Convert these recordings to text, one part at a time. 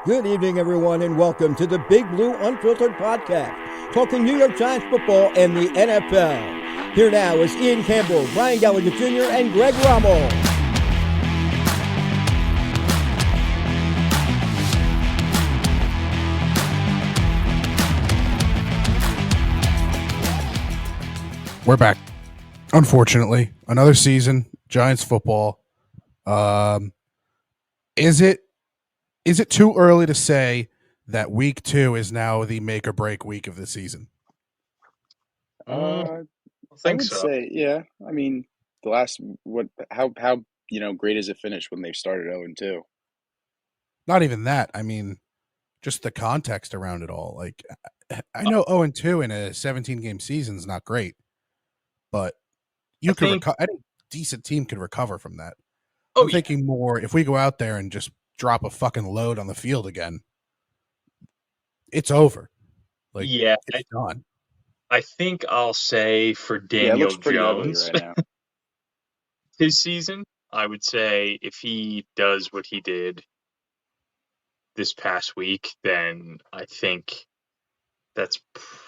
Good evening, everyone, and welcome to the Big Blue Unfiltered Podcast, talking New York Giants football and the NFL. Here now is Ian Campbell, Brian Gallagher Jr., and Greg Rommel. We're back. Unfortunately, another season, Giants football. Is it too early to say that week 2 is now the make or break week of the season? I think would so. say, yeah. I mean, how great does it finish when they started 0-2? Not even that. I mean, just the context around it all. Like, I know 0-2 in a 17-game season is not great, but you could recover. Any decent team could recover from that. I'm thinking more if we go out there and just drop a fucking load on the field again, it's over. Like, it's done. I think I'll say for Daniel it looks pretty Jones, ugly right now. his season, I would say if he does what he did this past week, then I think that's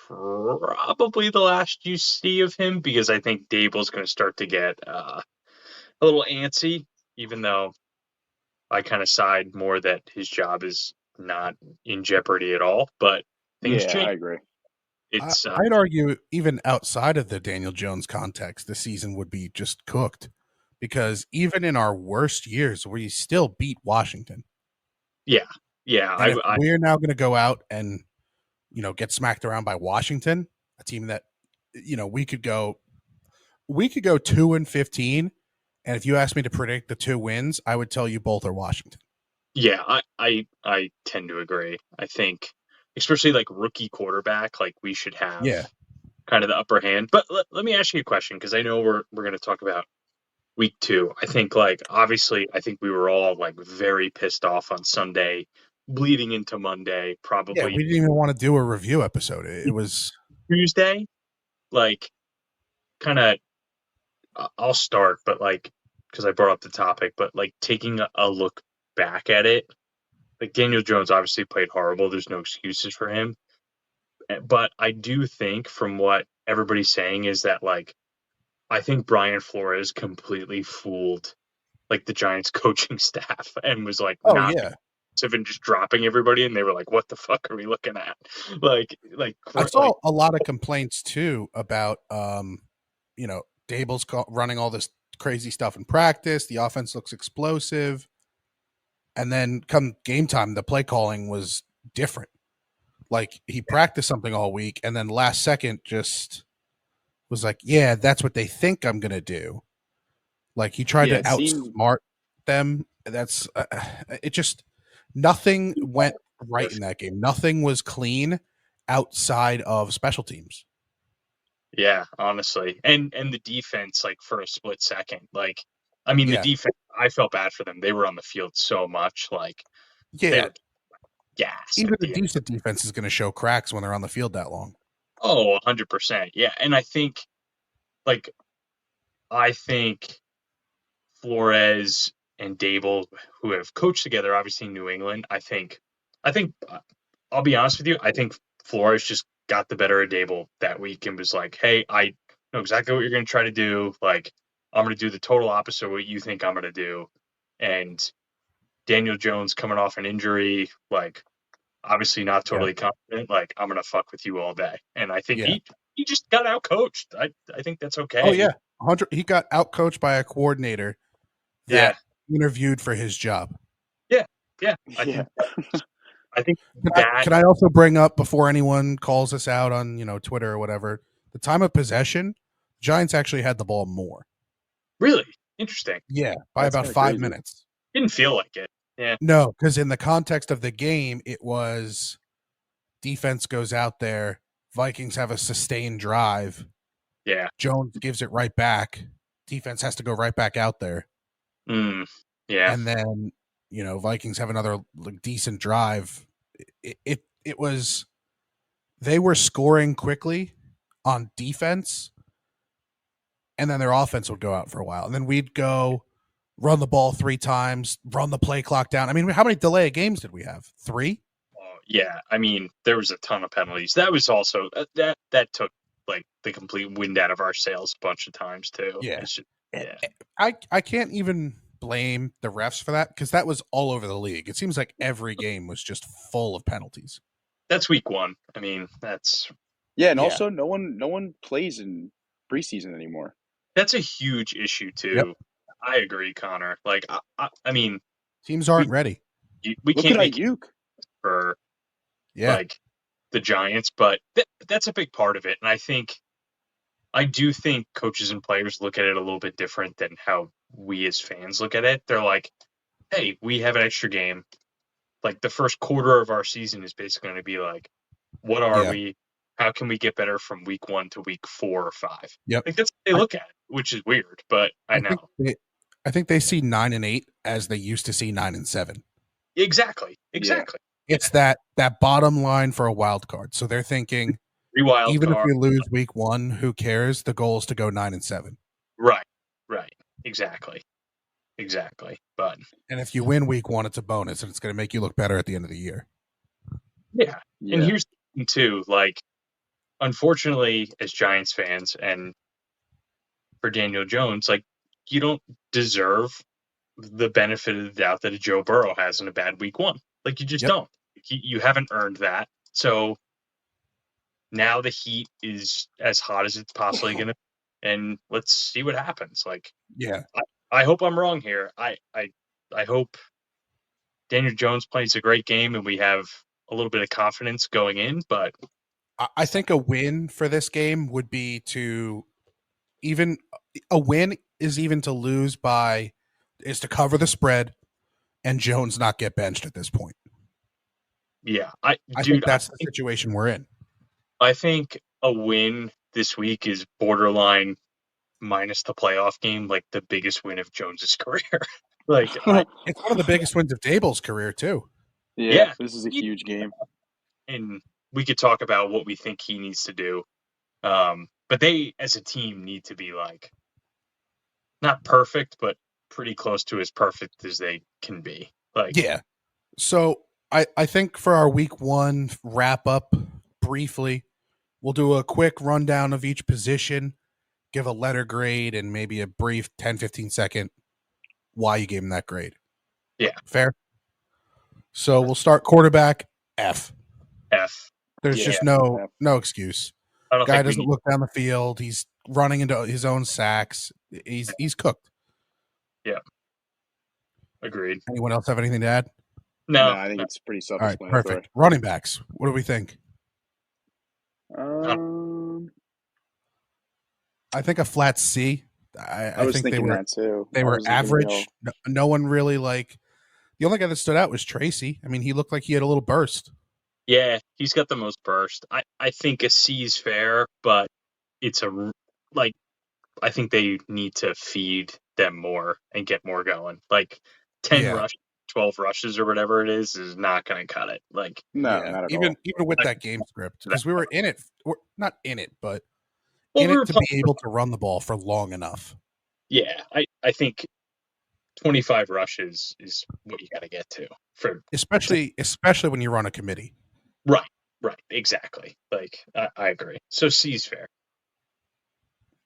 probably the last you see of him, because I think Dable's going to start to get a little antsy, even though I kind of side more that his job is not in jeopardy at all. But things change. I agree. I'd argue even outside of the Daniel Jones context, the season would be just cooked, because even in our worst years, we still beat Washington. Yeah. And we're now going to go out and, get smacked around by Washington, a team that, we could go 2-15. And if you asked me to predict the 2 wins, I would tell you both are Washington. Yeah, I tend to agree. I think, especially like rookie quarterback, like we should have kind of the upper hand. But let me ask you a question, because I know we're going to talk about week 2. I think, like, obviously, I think we were all like very pissed off on Sunday, bleeding into Monday. Probably, yeah, we didn't even want to do a review episode. It was Tuesday. Like, kind of, I'll start, but like, because I brought up the topic, but like taking a look back at it. Like, Daniel Jones obviously played horrible. There's no excuses for him. But I do think, from what everybody's saying, is that, like, I think Brian Flores completely fooled, like, the Giants coaching staff and was, like, not and just dropping everybody. And they were like, what the fuck are we looking at? Like I saw a lot of complaints, too, about, Dable's running all this crazy stuff in practice. The offense looks explosive. And then come game time, the play calling was different. Like, he practiced something all week, and then last second just was like, yeah, that's what they think I'm going to do. Like, he tried to outsmart them. That's it. Just nothing went right in that game. Nothing was clean outside of special teams. Yeah, honestly. And the defense, like, for a split second, like, I mean, the defense, I felt bad for them. They were on the field so much, like, they were gassed. Even the decent defense is going to show cracks when they're on the field that long. Oh, 100%. Yeah. And I think Flores and Dable, who have coached together, obviously in New England, I think I'll be honest with you, I think Flores just got the better of Dable that week and was like, hey, I know exactly what you're going to try to do. Like, I'm going to do the total opposite of what you think I'm going to do. And Daniel Jones coming off an injury, like, obviously not totally confident. Like, I'm going to fuck with you all day. And I think he just got out coached. I think that's okay. Oh, yeah. He got out coached by a coordinator that interviewed for his job. Yeah. I think Can I also bring up, before anyone calls us out on, Twitter or whatever, the time of possession, Giants actually had the ball more. Really? Interesting. Yeah, by about 5 minutes. Didn't feel like it. Yeah. No, because in the context of the game, it was defense goes out there, Vikings have a sustained drive. Yeah. Jones gives it right back. Defense has to go right back out there. Yeah. And then, Vikings have another decent drive. It was, they were scoring quickly on defense, and then their offense would go out for a while. And then we'd go run the ball 3 times, run the play clock down. I mean, how many delay of games did we have? 3? Yeah, I mean, there was a ton of penalties. That was also that took like the complete wind out of our sails a bunch of times too. Yeah. It's just, Eh, yeah, I can't even blame the refs for that because that was all over the league. It seems like every game was just full of penalties. that's week 1. I mean, that's Yeah, and Yeah. also no one plays in preseason anymore. a huge issue too. I agree, Connor. Like, I mean, Teams aren't ready. we Look can't at make Ayuk. for Yeah. like the Giants, but that's a big part of it. And I do think coaches and players look at it a little bit different than how we as fans look at it. They're like, hey, we have an extra game. Like the first quarter of our season is basically going to be like, what are Yeah. we? How can we get better from week 1 to week 4 or 5? Yep. Like that's what they look at it, which is weird, but I know. I think they see 9 and 8 as they used to see 9 and 7. Exactly. It's that bottom line for a wild card. So they're thinking, Rewild even if card. we lose week 1, who cares? The goal is to go 9 and 7. Right. Exactly. But And if you win week 1, it's a bonus, and it's going to make you look better at the end of the year. yeah. And here's the thing too, like, unfortunately, as Giants fans and for Daniel Jones, like, you don't deserve the benefit of the doubt that a Joe Burrow has in a bad week 1. Like, you just don't. You haven't earned that. So now the heat is as hot as it's possibly going to be, and let's see what happens. Like, Yeah. I hope I'm wrong here. I hope Daniel Jones plays a great game and we have a little bit of confidence going in, but I think a win for this game would be to even a win is even to lose by is to cover the spread and Jones not get benched at this point. yeah, I think that's the situation we're in. I think a win this week is borderline minus the playoff game, like the biggest win of Jones's career. Like, it's one of the biggest wins of Dable's career too. Yeah, this is a huge game. And we could talk about what we think he needs to do. But they, as a team, need to be like not perfect, but pretty close to as perfect as they can be. Like, yeah. So I think for our week 1 wrap up briefly, we'll do a quick rundown of each position, give a letter grade, and maybe a brief 10-15 second why you gave him that grade. Yeah. Fair? So we'll start quarterback, F. There's just no excuse. Guy doesn't look down the field. He's running into his own sacks. He's cooked. Yeah. Agreed. Anyone else have anything to add? No, I think it's pretty self-explanatory. All right, perfect. Running backs. What do we think? I think a flat C. I was think thinking that too. They were average. No one really like. The only guy that stood out was Tracy. I mean, he looked like he had a little burst. Yeah, he's got the most burst. I think a C is fair, but it's I think they need to feed them more and get more going. Like 10 rushes, 12 rushes or whatever it is not going to cut it. Like, no, not at all. Even with that game script, because we were in it. We're not in it, but well, in it to be able to run the ball for long enough. Yeah, I think 25 rushes is what you got to get to for especially when you run a committee. Right, exactly. Like I agree. So C's fair.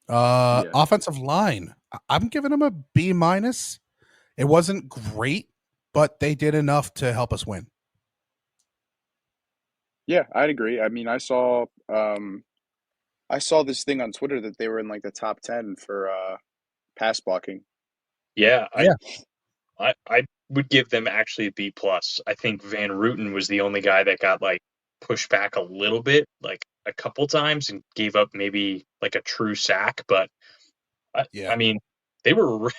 Offensive line, I'm giving them a B minus. It wasn't great, but they did enough to help us win. Yeah, I'd agree. I mean, I saw this thing on Twitter that they were in like the top 10 for pass blocking. Yeah, I would give them actually a B plus. I think Van Ruten was the only guy that got like pushed back a little bit, like a couple times, and gave up maybe like a true sack. But I mean, they were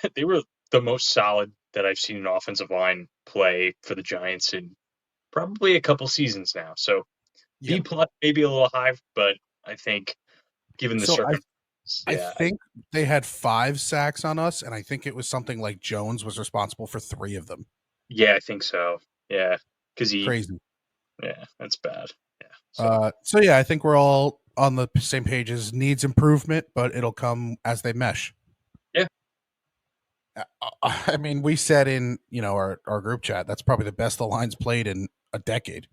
the most solid that I've seen an offensive line play for the Giants in probably a couple seasons now. So B plus, maybe a little high, but I think given the circumstances. I think they had 5 sacks on us, and I think it was something like Jones was responsible for 3 of them. Yeah, I think so. Yeah, because crazy. Yeah, that's bad. Yeah. So yeah, I think we're all on the same page. Needs improvement, but it'll come as they mesh. Yeah. I mean, we said in our group chat that's probably the best the line's played in a decade.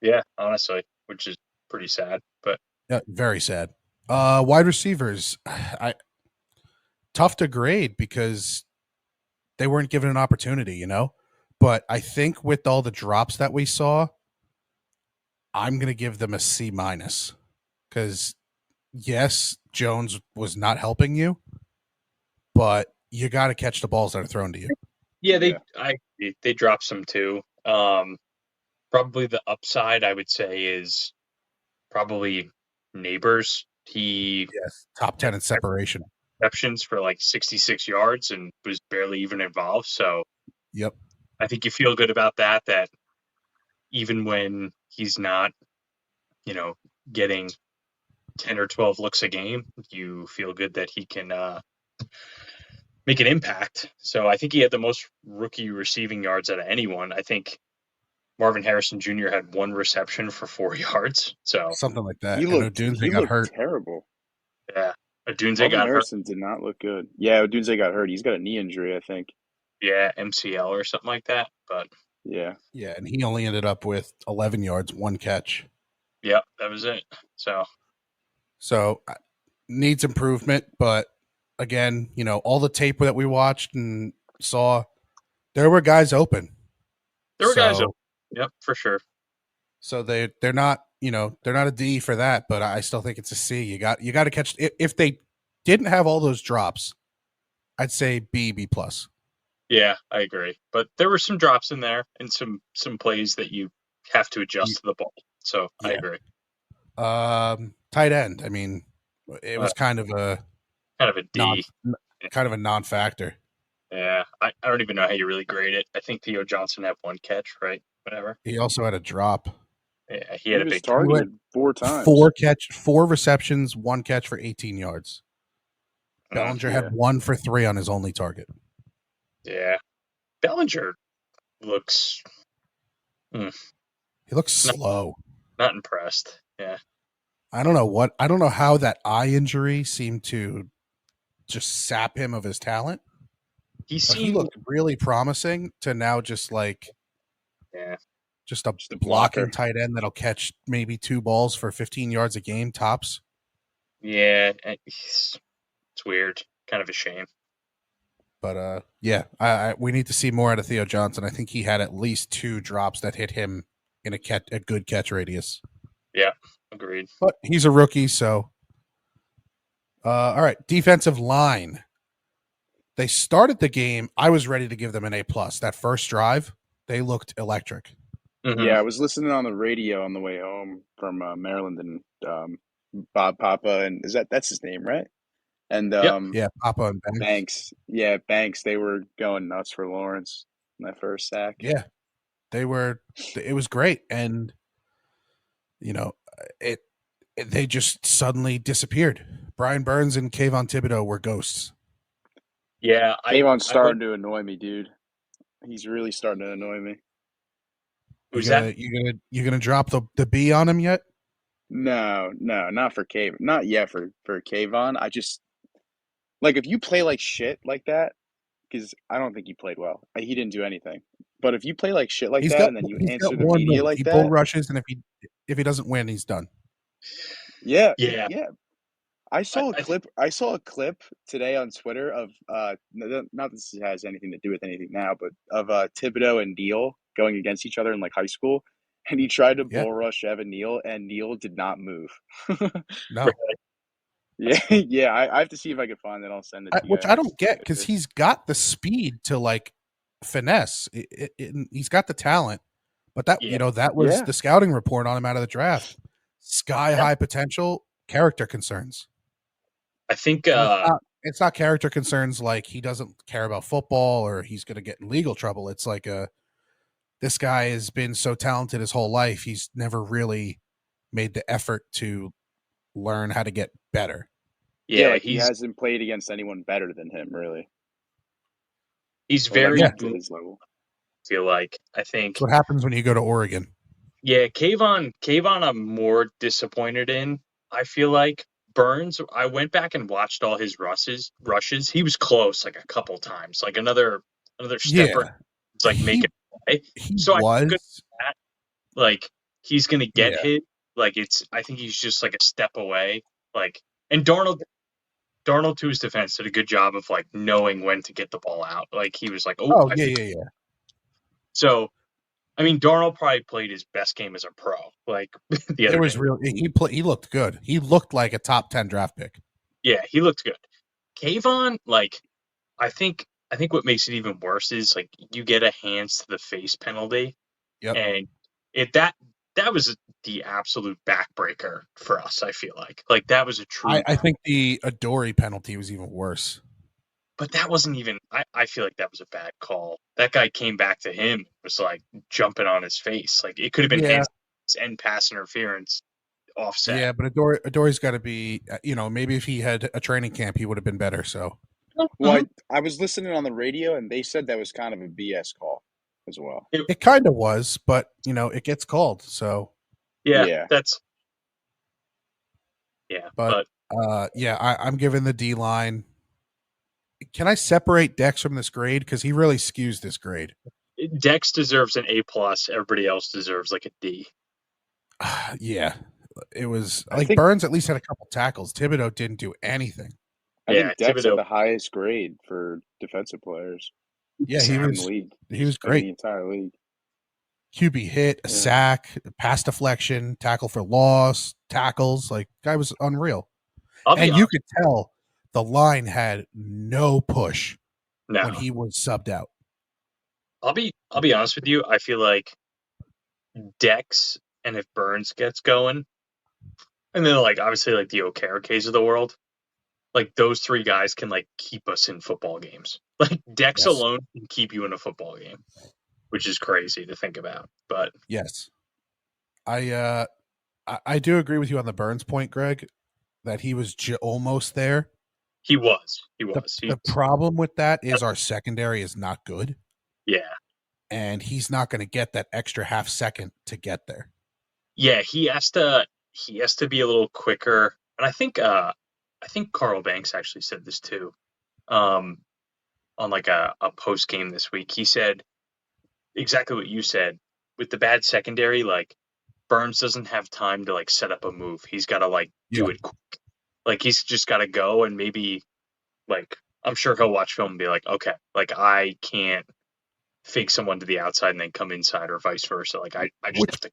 Yeah, honestly, which is pretty sad. But Yeah, very sad. Wide receivers, tough to grade because they weren't given an opportunity, But I think with all the drops that we saw, I'm going to give them a C minus because yes, Jones was not helping you, but you got to catch the balls that are thrown to you. yeah, Yeah. they dropped some too. Probably the upside I would say is probably Neighbors. He Yes, top 10 in separation. receptions for like 66 yards and was barely even involved. So Yep. I think you feel good about that. That even when he's not, getting 10 or 12 looks a game, you feel good that he can make an impact. So I think he had the most rookie receiving yards out of anyone. I think Marvin Harrison Jr. had one reception for 4 yards. So Something like that. He And looked Odunze got hurt. terrible. yeah, Adunze Marvin got hurt. Harrison did not look good. Yeah, Odunze got hurt. He's got a knee injury, I think. Yeah, MCL or something like that. But Yeah. Yeah, and he only ended up with 11 yards, one catch. yeah, that was it. So needs improvement, but again, all the tape that we watched and saw, there were guys open. There were guys open. Yep, for sure. So they're not, they're not a D for that, but I still think it's a C. You got to catch. If they didn't have all those drops, I'd say B plus. Yeah, I agree. But there were some drops in there and some plays that you have to adjust to the ball. So I agree. Tight end. I mean, it was kind of a D. kind of a non-factor. Yeah, I don't even know how you really grade it. I think Theo Johnson had one catch, right? Whatever. He also had a drop. Yeah, he had a big targeted 4 times. 4 receptions, 1 catch for 18 yards. Bellinger had 1 for 3 on his only target. Yeah. Bellinger looks... He looks slow. Not impressed. Yeah. I don't know how that eye injury seemed to just sap him of his talent. He looked really promising to now just like... Yeah. Just a blocking tight end that'll catch maybe 2 balls for 15 yards a game, tops. Yeah, it's weird. Kind of a shame. But we need to see more out of Theo Johnson. I think he had at least 2 drops that hit him in a good catch radius. Yeah, agreed. But he's a rookie, so all right. Defensive line. They started the game. I was ready to give them an A+. That first drive, they looked electric. Mm-hmm. Yeah, I was listening on the radio on the way home from Maryland, and Bob Papa, and that's his name, right? And yeah, Papa and Banks. Yeah, Banks. They were going nuts for Lawrence in that first sack. Yeah, they were. It was great, and they just suddenly disappeared. Brian Burns and Kayvon Thibodeau were ghosts. Yeah, Kayvon's starting to annoy me, dude. He's really starting to annoy me. You gonna drop the B on him yet? No, not for Kayvon. Not yet for Kayvon. I just if you play like shit like that, because I don't think he played well. He didn't do anything. But if you play like shit like that, and then you answer the media like that, he bull rushes, and if he doesn't win, he's done. Yeah. I saw a clip today on Twitter of not this has anything to do with anything now, but of Thibodeau and Neal going against each other in high school, and he tried to bull rush Evan Neal, and Neal did not move. No. Yeah. I have to see if I can find it. I'll send it to you. Which I don't get, because he's got the speed to finesse. He's got the talent, but that that was the scouting report on him out of the draft. Sky high potential, character concerns. I think it's not character concerns like he doesn't care about football or he's going to get in legal trouble. It's like this guy has been so talented his whole life. He's never really made the effort to learn how to get better. Yeah, he hasn't played against anyone better than him, really. He's very to his level. I think that's what happens when you go to Oregon. Yeah, Kayvon I'm more disappointed in, I feel like, Burns, I went back and watched all his rushes. He was close like a couple times, like another stepper. Yeah, It's like make he it play. he So I think was. that, like he's gonna get Yeah. hit. Like I think he's just like a step away. Like, and Darnold to his defense did a good job of like knowing when to get the ball out. Like he was like, Oh, I yeah, think yeah, yeah. so. I mean, Darnold probably played his best game as a pro. Like the other It was day. real. He looked good. He looked like a top 10 draft pick. Yeah, he looked good. Kayvon, like I think what makes it even worse is like you get a hands to the face penalty, Yep. and that was the absolute backbreaker for us. I feel like that was a true. I think the Adoree penalty was even worse. But that wasn't even. I feel like that was a bad call. That guy came back to him, was like jumping on his face. Like it could have been hands and pass interference offset. Yeah, but Adoree's got to be. Maybe if he had a training camp, he would have been better. So. Well, I was listening on the radio, and they said that was kind of a BS call as well. It kind of was, but it gets called. So. Yeah. That's. Yeah, but I'm giving the D line. Can I separate Dex from this grade because he really skews this grade? Dex deserves an A+. Everybody else deserves like a D. Yeah, it was like Burns at least had a couple tackles. Thibodeau didn't do anything. I think Dex had the highest grade for defensive players. Yeah, he was. League. He was great. The entire league. QB hit, a sack, pass deflection, tackle for loss, tackles. Like guy was unreal. And you could tell the line had no push when he was subbed out. I'll be honest with you. I feel like Dex, and if Burns gets going, and then like obviously like the Okerekes of the world, like those three guys can like keep us in football games. Like Dex alone can keep you in a football game, which is crazy to think about. But yes, I do agree with you on the Burns point, Greg, that he was almost there. He was. The problem with that is our secondary is not good. Yeah. And he's not going to get that extra half second to get there. Yeah, he has to be a little quicker. And I think Carl Banks actually said this too. On like a post game this week. He said exactly what you said. With the bad secondary, like Burns doesn't have time to like set up a move. He's got to like do it quick. Like he's just got to go, and maybe like I'm sure he'll watch film and be like, okay, like I can't fake someone to the outside and then come inside, or vice versa. Like I just have to.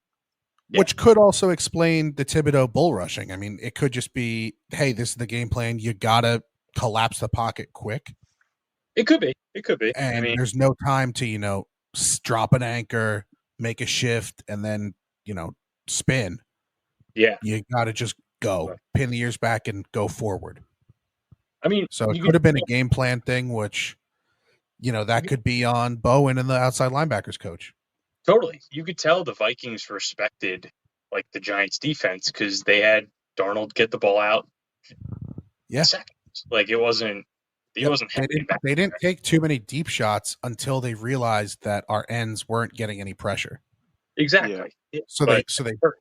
Yeah. Which could also explain the Thibodeau bull rushing. I mean, it could just be, hey, this is the game plan. You gotta collapse the pocket quick. It could be. And there's no time to drop an anchor, make a shift, and then spin. Yeah, you gotta just go, pin the ears back, and go forward. I mean, so it could have been a game plan thing, which that could be on Bowen and the outside linebackers coach. Totally, you could tell the Vikings respected like the Giants' defense because they had Darnold get the ball out. Yeah, seconds. Like it wasn't. He wasn't. They didn't take too many deep shots until they realized that our ends weren't getting any pressure. Exactly. Yeah. So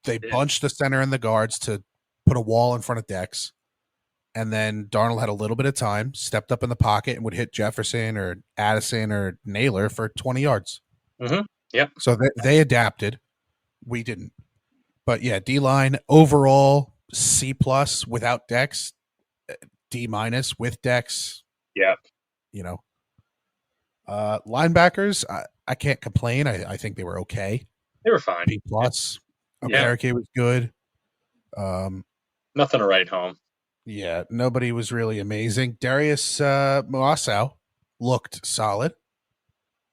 they bunched the center and the guards to put a wall in front of Dex, and then Darnold had a little bit of time, stepped up in the pocket, and would hit Jefferson or Addison or Naylor for 20 yards. Mm-hmm. Yeah. So they adapted. We didn't. But yeah, D-line overall C+ without Dex, D- with Dex. Yeah. Linebackers, I can't complain. I think they were okay. They were fine. B+. Okereke was good. Nothing to write home. Yeah, nobody was really amazing. Darius Moasau looked solid.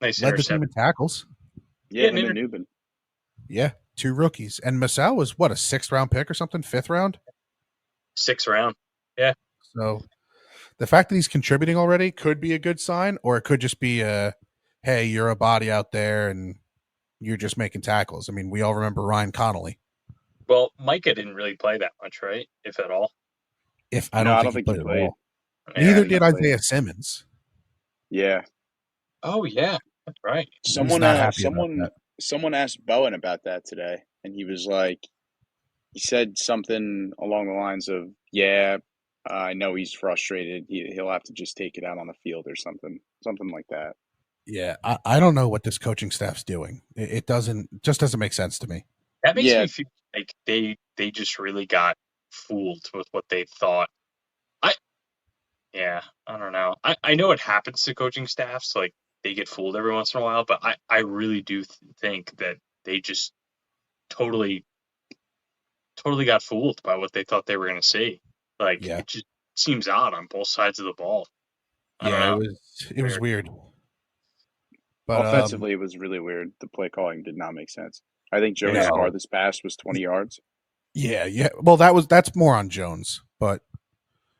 Nice. Led the team in tackles. Yeah, him and Newman. Yeah, 2 rookies. And Moasau was what, a 6th round pick or something? 5th round? 6th round. Yeah. So the fact that he's contributing already could be a good sign, or it could just be hey, you're a body out there and you're just making tackles. I mean, we all remember Ryan Connolly. Well, Micah didn't really play that much, right? If at all. I don't think he played at all. Yeah, neither did Isaiah Simmons. Yeah. Oh yeah, that's right. Someone asked Bowen about that today, and he was like, he said something along the lines of Yeah, I know he's frustrated. He'll have to just take it out on the field or something like that. Yeah, I don't know what this coaching staff's doing. It doesn't make sense to me. That makes Yeah, me feel like they just really got fooled with what they thought. I Yeah, I don't know. I know it happens to coaching staffs, like they get fooled every once in a while, but I really do think that they just totally got fooled by what they thought they were going to see. Like Yeah, it just seems odd on both sides of the ball. I don't yeah, know. it was weird. But offensively, it was really weird. The play calling did not make sense. I think Jones' no, farthest pass was 20 yards. yeah. Well, that's more on Jones, but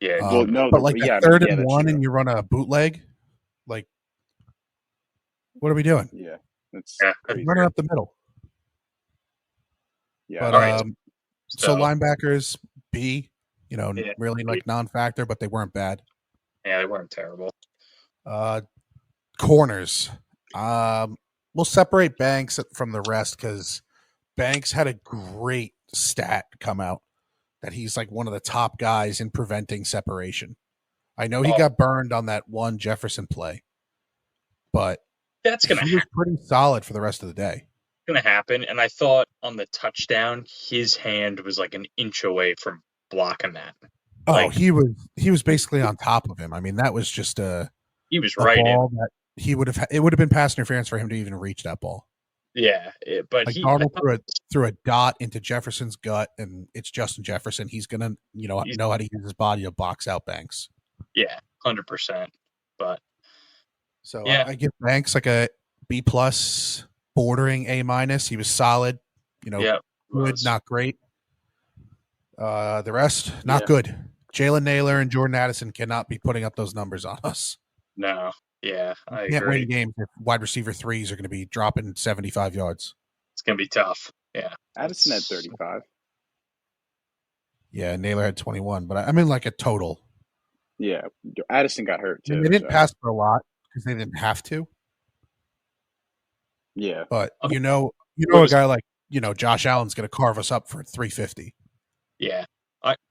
Yeah, Well, no, but like a yeah, I mean, third yeah, and that's one, true. and you run a bootleg. Like, what are we doing? Yeah, that's yeah. crazy. Running up the middle. Yeah, But All right. so So linebackers B, yeah, really like non-factor, but they weren't bad. yeah, they weren't terrible. Corners. We'll separate Banks from the rest because Banks had a great stat come out that he's like one of the top guys in preventing separation. I know he Oh, got burned on that one Jefferson play, but that's he was pretty solid for the rest of the day. gonna happen. And I thought on the touchdown, his hand was like an inch away from blocking that. Oh, Like he was basically on top of him. I mean, that was just he was a right in. ball that it would have been pass interference for him to even reach that ball. Yeah, but Like I Darnold thought threw a dot into Jefferson's gut, and it's Justin Jefferson. He's gonna know how to use his body to box out Banks. yeah, 100%. But So yeah, I give Banks like a B plus, bordering A minus. He was solid. yeah, Good, not great. The rest, not Yeah. good. Jalen Naylor and Jordan Addison cannot be putting up those numbers on us. no, yeah, I Can't agree. win games if wide receiver threes are going to be dropping 75 yards. It's gonna be tough. Yeah, Addison had 35. Yeah, Naylor had 21, but I mean like a total. Yeah, Addison got hurt I mean, too. they didn't So pass for a lot because they didn't have to. yeah, But Okay. a guy like Josh Allen's going to carve us up for 350. Yeah,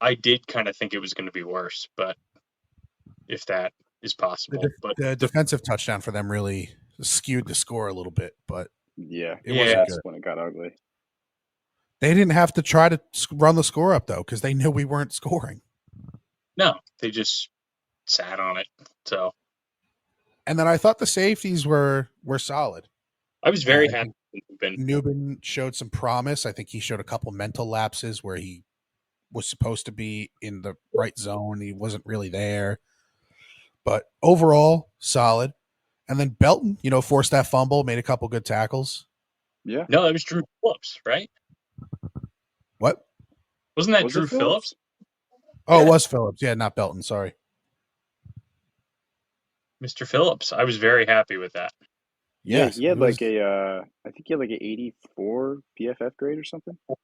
I did kind of think it was going to be worse, but if that is possible, but The defensive touchdown for them really skewed the score a little bit, but yeah, it wasn't that's good. when it got ugly. They didn't have to try to run the score up though because they knew we weren't scoring. no, they just sat on it. So, and then I thought the safeties were solid. I was very happy. Newbin showed some promise. I think he showed a couple mental lapses where he was supposed to be in the right zone. He wasn't really there. But overall, solid. And then Belton, forced that fumble, made a couple good tackles. Yeah. No, that was Drew Phillips, right? What? Wasn't that Drew Phillips? Oh, yeah. It was Phillips. Yeah, not Belton. Sorry. Mr. Phillips. I was very happy with that. Yeah, he had I think he had like an 84 PFF grade or something. 4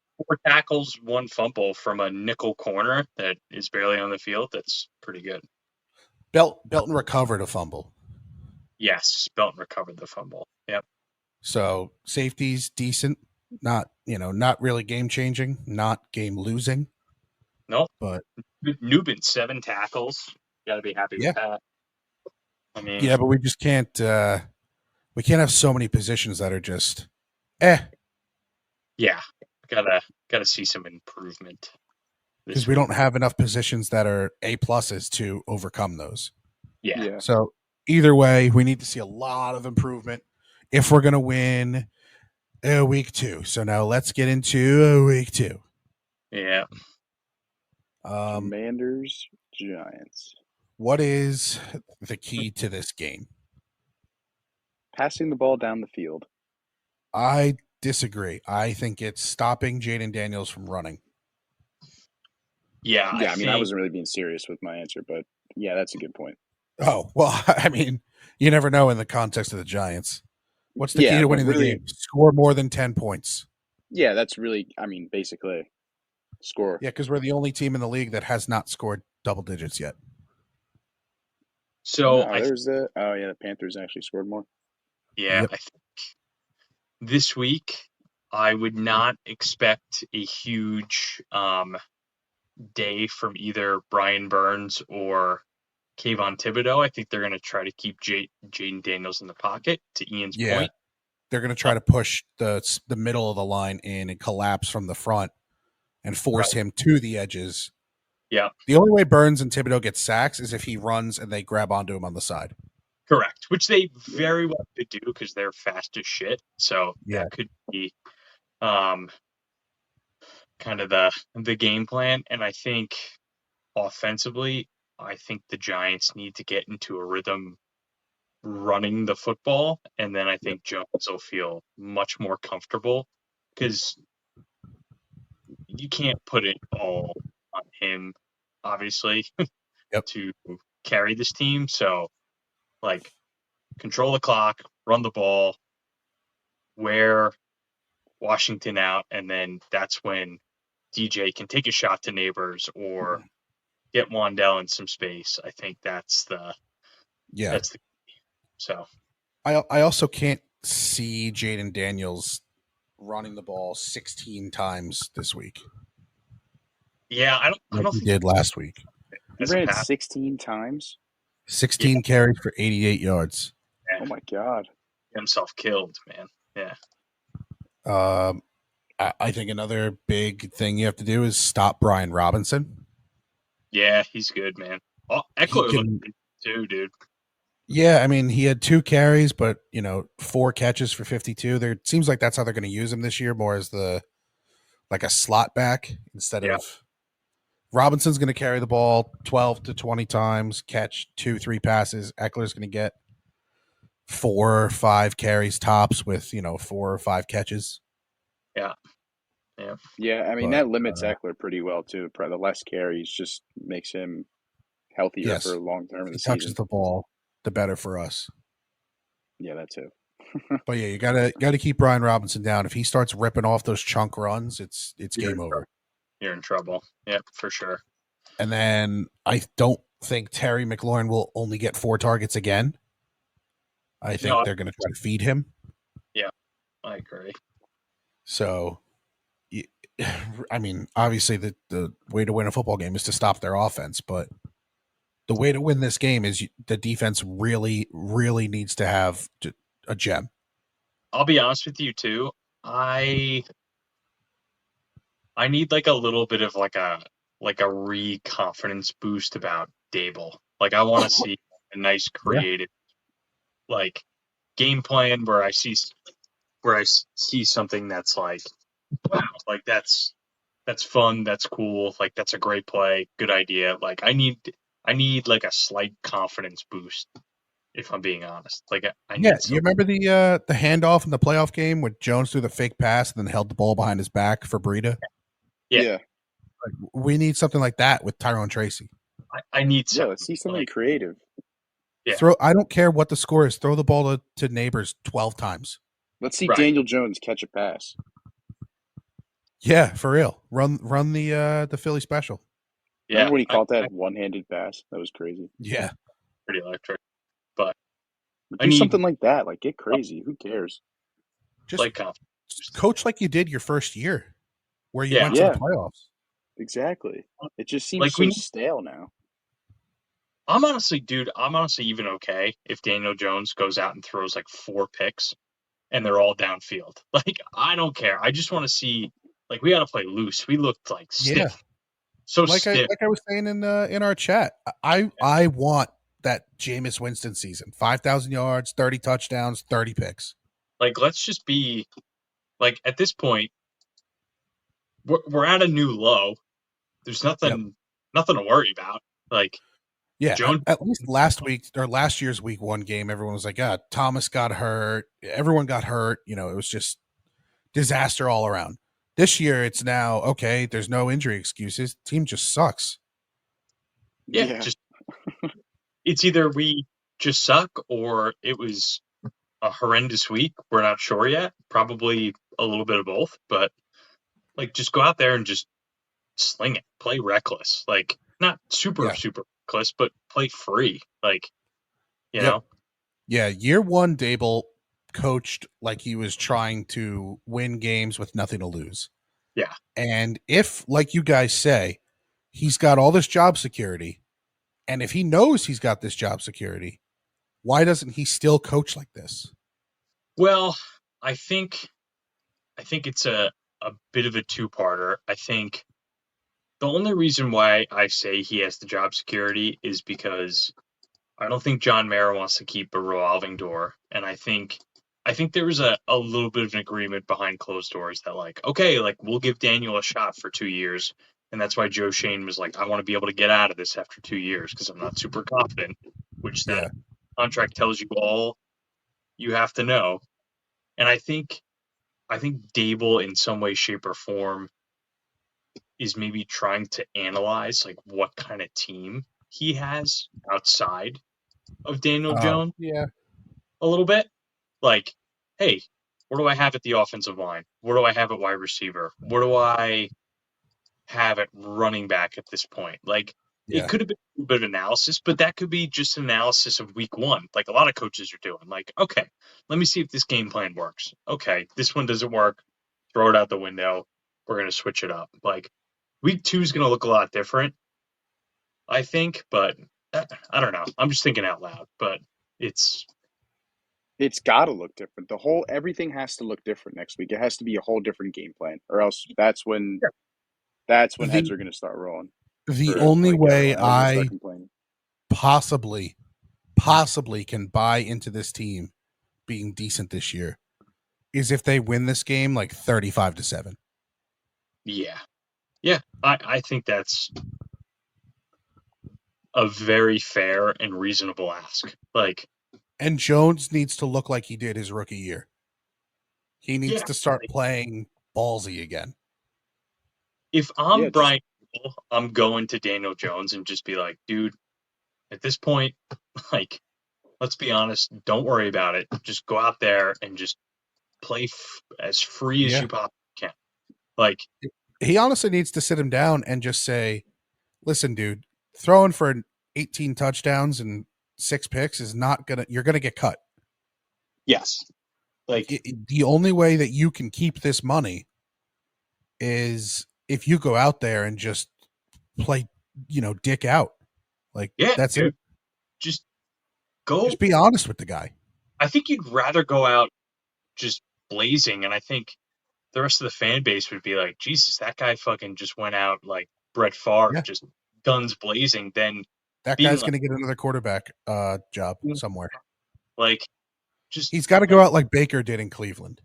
tackles, 1 fumble from a nickel corner that is barely on the field. That's pretty good. Belton recovered a fumble. Yes, Belton recovered the fumble. Yep. So safety's decent. Not really game changing, not game losing. No, but Newbin 7 tackles. Got to be happy with that. I mean, yeah, but we just can't. We can't have so many positions that are just, Yeah, gotta see some improvement because we don't have enough positions that are A pluses to overcome those. Yeah. So either way, we need to see a lot of improvement if we're going to win week 2. So now let's get into week 2. Yeah. Commanders, Giants. What is the key to this game? Passing the ball down the field. I disagree. I think it's stopping Jaden Daniels from running. Yeah. I mean, I wasn't really being serious with my answer, but yeah, that's a good point. Oh, well, I mean, you never know in the context of the Giants. What's the key to winning the game? Score more than 10 points. Yeah, that's really, I mean, basically score. Yeah, because we're the only team in the league that has not scored double digits yet. So the Panthers actually scored more. Yeah, yep. I think this week I would not expect a huge day from either Brian Burns or Kayvon Thibodeau. I think they're going to try to keep Jaden Daniels in the pocket, to Ian's point. They're going to try to push the middle of the line in and collapse from the front and force him to the edges. Yeah. The only way Burns and Thibodeau get sacks is if he runs and they grab onto him on the side. Correct, which they very well could do because they're fast as shit. So that could be kind of the game plan. And I think offensively, I think the Giants need to get into a rhythm running the football, and then I think Jones will feel much more comfortable because you can't put it all on him, obviously, to carry this team. So, like, control the clock, run the ball, wear Washington out, and then that's when DJ can take a shot to Neighbors or get Wandell in some space. I think that's the so. I also can't see Jaden Daniels running the ball 16 times this week. Yeah, I don't think he did last week. He ran it 16 times. 16 carries for 88 yards. Yeah. Oh my God. Himself killed, man. Yeah. I think another big thing you have to do is stop Brian Robinson. Yeah, he's good, man. Oh, Eckler looked good too, dude. Yeah, I mean, he had 2 carries, but 4 catches for 52. There seems like that's how they're going to use him this year, more as a slot back instead of Robinson's going to carry the ball 12 to 20 times, catch 2-3 passes. Eckler's going to get 4 or 5 carries tops with 4 or 5 catches. Yeah. I mean, that limits Eckler pretty well too. The less carries just makes him healthier for long term in the season. Touches the ball, the better for us. Yeah, that too. But yeah, you gotta keep Brian Robinson down. If he starts ripping off those chunk runs, it's game over. You're in trouble. Yep, for sure. And then I don't think Terry McLaurin will only get 4 targets again. I think they're going to try to feed him. Yeah, I agree. So, I mean, obviously the way to win a football game is to stop their offense, but the way to win this game is the defense really, really needs to have a gem. I'll be honest with you too. I need like a little bit of like a re-confidence boost about Dable. Like I want to see a nice creative like game plan where I see something that's like, wow, like that's fun, that's cool, like that's a great play, good idea. Like I need like a slight confidence boost, if I'm being honest. Like I need you remember the handoff in the playoff game where Jones threw the fake pass and then held the ball behind his back for Breida? Yeah. Like, we need something like that with Tyrone Tracy. I need let's see something creative. Yeah. I don't care what the score is. Throw the ball to Neighbors 12 times. Let's see Daniel Jones catch a pass. Yeah, for real. Run the Philly special. Yeah. Remember when he caught that one-handed pass? That was crazy. Yeah. Pretty electric. But do something like that. Like get crazy. Who cares? Just like coach like you did your first year where you went to the playoffs. Exactly. It just seems so stale now. I'm honestly even okay if Daniel Jones goes out and throws like 4 picks and they're all downfield. Like, I don't care. I just want to see, like, we got to play loose. We looked like stiff. Yeah. So stiff. Like I was saying in our chat, I want that Jameis Winston season. 5,000 yards, 30 touchdowns, 30 picks. Like, let's just be, like, at this point, we're at a new low. There's nothing to worry about. Like, yeah, at least last year's week 1 game, everyone was like, Thomas got hurt. Everyone got hurt. It was just disaster all around. This year, it's now, okay, there's no injury excuses. Team just sucks. Yeah. Just it's either we just suck or it was a horrendous week. We're not sure yet. Probably a little bit of both. But, like, just go out there and just sling it. Play reckless. Like, not super reckless, but play free. Like, you know? Yeah, year 1, Dable coached like he was trying to win games with nothing to lose. Yeah. And if, like you guys say, he's got all this job security. And if he knows he's got this job security, why doesn't he still coach like this? Well, I think it's a bit of a two-parter. I think the only reason why I say he has the job security is because I don't think John Mara wants to keep a revolving door. And I think there was a little bit of an agreement behind closed doors that like, okay, like we'll give Daniel a shot for 2 years. And that's why Joe Shane was like, I want to be able to get out of this after 2 years because I'm not super confident, which that contract tells you all you have to know. And I think Dable in some way, shape, or form is maybe trying to analyze like what kind of team he has outside of Daniel Jones a little bit. Like, hey, what do I have at the offensive line? What do I have at wide receiver? What do I have at running back at this point? Like, it could have been a bit of analysis, but that could be just an analysis of week one, like a lot of coaches are doing. Like, okay, let me see if this game plan works. Okay, this one doesn't work. Throw it out the window. We're going to switch it up. Like, week 2 is going to look a lot different, I think, but I don't know. I'm just thinking out loud, but it's got to look different. Everything has to look different next week. It has to be a whole different game plan, or else that's when heads are going to start rolling. The only way I possibly can buy into this team being decent this year is if they win this game like 35-7. Yeah. I think that's a very fair and reasonable ask. Like, and Jones needs to look like he did his rookie year. He needs to start playing ballsy again. If I'm Brian, I'm going to Daniel Jones and just be like, dude, at this point, like, let's be honest, don't worry about it. Just go out there and just play as free as you possibly can. Like, he honestly needs to sit him down and just say, listen, dude, throwing for 18 touchdowns and 6 picks is not you're gonna get cut. Yes. Like, the only way that you can keep this money is if you go out there and just play, dick out. Like, that's dude, it. Just be honest with the guy. I think you'd rather go out just blazing, and I think the rest of the fan base would be like, Jesus, that guy fucking just went out like Brett Favre, just guns blazing. Then that guy's going to get another quarterback job somewhere. Like, he's got to go out like Baker did in Cleveland.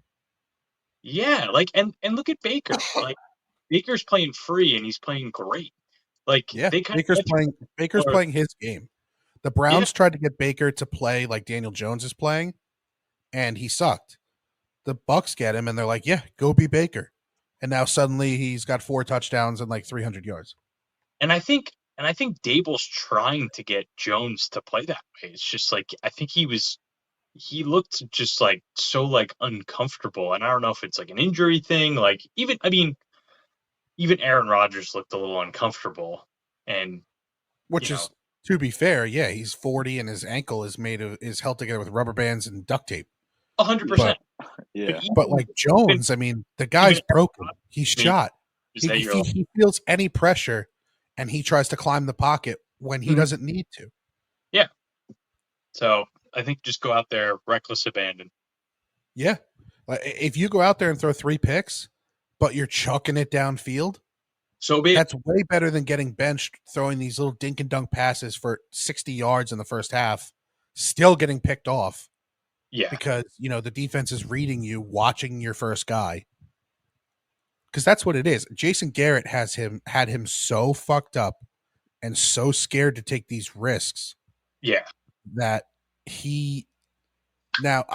Yeah, like, and look at Baker. Like, Baker's playing free and he's playing great. Like, Baker's playing his game. The Browns tried to get Baker to play like Daniel Jones is playing, and he sucked. The Bucks get him, and they're like, "Yeah, go be Baker." And now suddenly he's got 4 touchdowns and like 300 yards. And I think Dable's trying to get Jones to play that way. It's just like I think he looked just like so like uncomfortable, and I don't know if it's like an injury thing. Like even Aaron Rodgers looked a little uncomfortable, and which is, to be fair, he's 40 and his ankle is held together with rubber bands and duct tape. 100%. But like Jones, I mean, the guy's broken. He's shot. He feels any pressure, and he tries to climb the pocket when he doesn't need to. Yeah. So I think just go out there, reckless abandon. Yeah. If you go out there and throw 3 picks, but you're chucking it downfield, so be it. That's way better than getting benched, throwing these little dink and dunk passes for 60 yards in the first half, still getting picked off. Yeah. Because, the defense is reading you, watching your first guy. Because that's what it is. Jason Garrett had him so fucked up and so scared to take these risks. Yeah. That now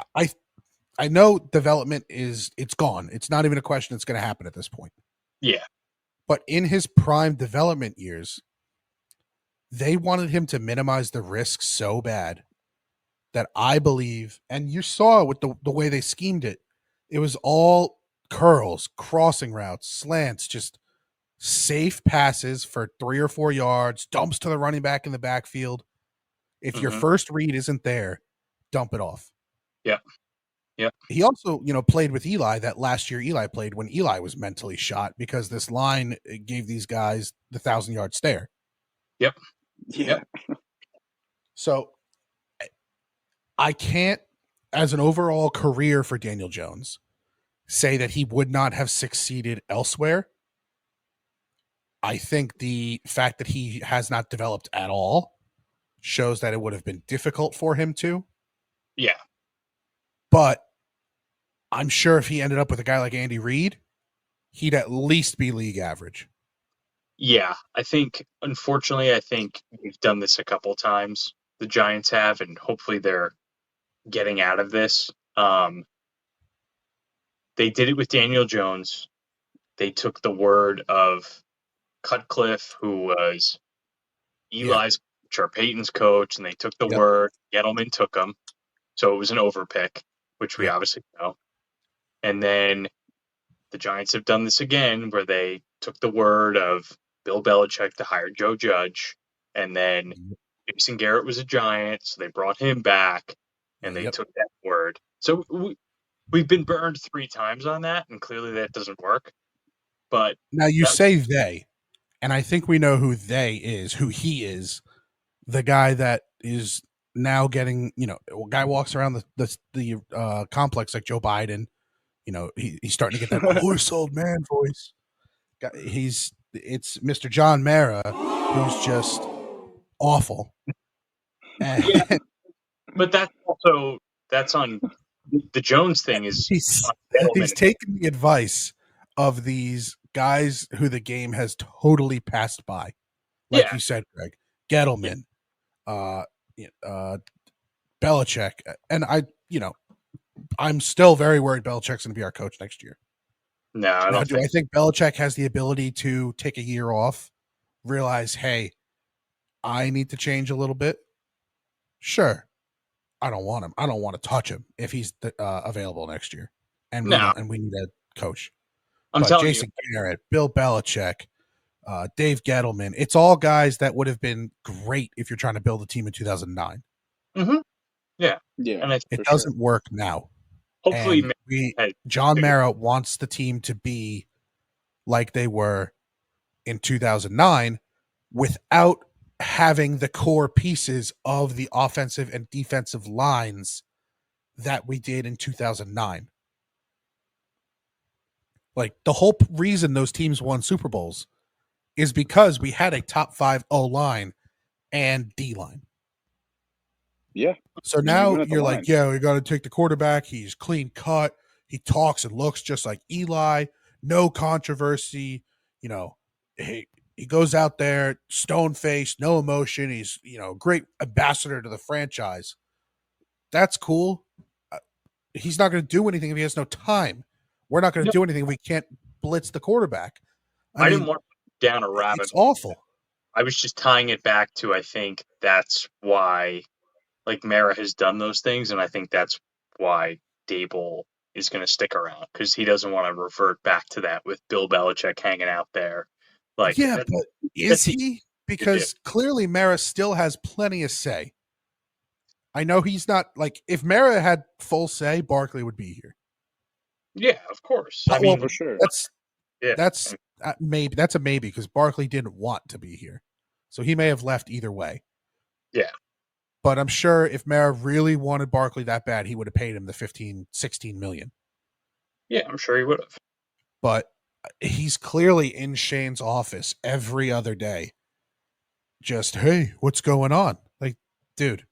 I know development it's gone. It's not even a question that's going to happen at this point. Yeah. But in his prime development years, they wanted him to minimize the risks so bad that I believe, and you saw with the way they schemed it, it was all curls, crossing routes, slants, just safe passes for 3 or 4 yards, dumps to the running back in the backfield. If your first read isn't there, dump it off. Yeah. Yeah. He also, played with Eli that last year Eli played when Eli was mentally shot because this line gave these guys the 1,000-yard stare. Yep. Yeah. So I can't, as an overall career for Daniel Jones, say that he would not have succeeded elsewhere. I think the fact that he has not developed at all shows that it would have been difficult for him to. Yeah. But I'm sure if he ended up with a guy like Andy Reid, he'd at least be league average. Yeah. Unfortunately, we've done this a couple times. The Giants have, and hopefully they're getting out of this. They did it with Daniel Jones. They took the word of Cutcliffe, who was Eli's coach or Peyton's coach, and they took the word. Gettleman took him. So it was an overpick, which we obviously know. And then the Giants have done this again, where they took the word of Bill Belichick to hire Joe Judge, and then Jason Garrett was a Giant, so they brought him back, and they took that word. So we've been burned 3 times on that, and clearly that doesn't work. But now you say they, and I think we know who they is, who he is, the guy that is now getting, a guy walks around the complex like Joe Biden. He's starting to get that horse old man voice. It's Mr. John Mara, who's just awful. Yeah, but that's on the Jones thing. Is he's taking the advice of these guys who the game has totally passed by, like you said, Greg. Gettleman, Belichick, and I'm still very worried Belichick's going to be our coach next year. No, I don't. Do I think Belichick has the ability to take a year off, realize, hey, I need to change a little bit? Sure. I don't want him. I don't want to touch him if he's available next year, and we need a coach. But Jason Garrett, Bill Belichick, Dave Gettleman, it's all guys that would have been great if you're trying to build a team in 2009. Mm-hmm. Yeah, and it doesn't work now. Hopefully, John Mara wants the team to be like they were in 2009 without having the core pieces of the offensive and defensive lines that we did in 2009. Like, the whole reason those teams won Super Bowls is because we had a top 5 O-line and D-line. Yeah. So now you're like, we got to take the quarterback. He's clean cut. He talks and looks just like Eli. No controversy. He goes out there, stone-faced, no emotion. He's, a great ambassador to the franchise. That's cool. He's not going to do anything if he has no time. We're not going to do anything if we can't blitz the quarterback. I didn't want to down a rabbit. It's awful. I was just tying it back to, I think that's why, Mara has done those things, and I think that's why Dable is going to stick around, because he doesn't want to revert back to that with Bill Belichick hanging out there. But is he? Because clearly Mara still has plenty of say. I know he's not, if Mara had full say, Barkley would be here. Yeah, of course. For sure. That's maybe. That's a maybe, because Barkley didn't want to be here. So he may have left either way. Yeah. But I'm sure if Mara really wanted Barkley that bad, he would have paid him the 15-16 million. Yeah, I'm sure he would have. But he's clearly in Shane's office every other day. Just, hey, what's going on? Like, dude,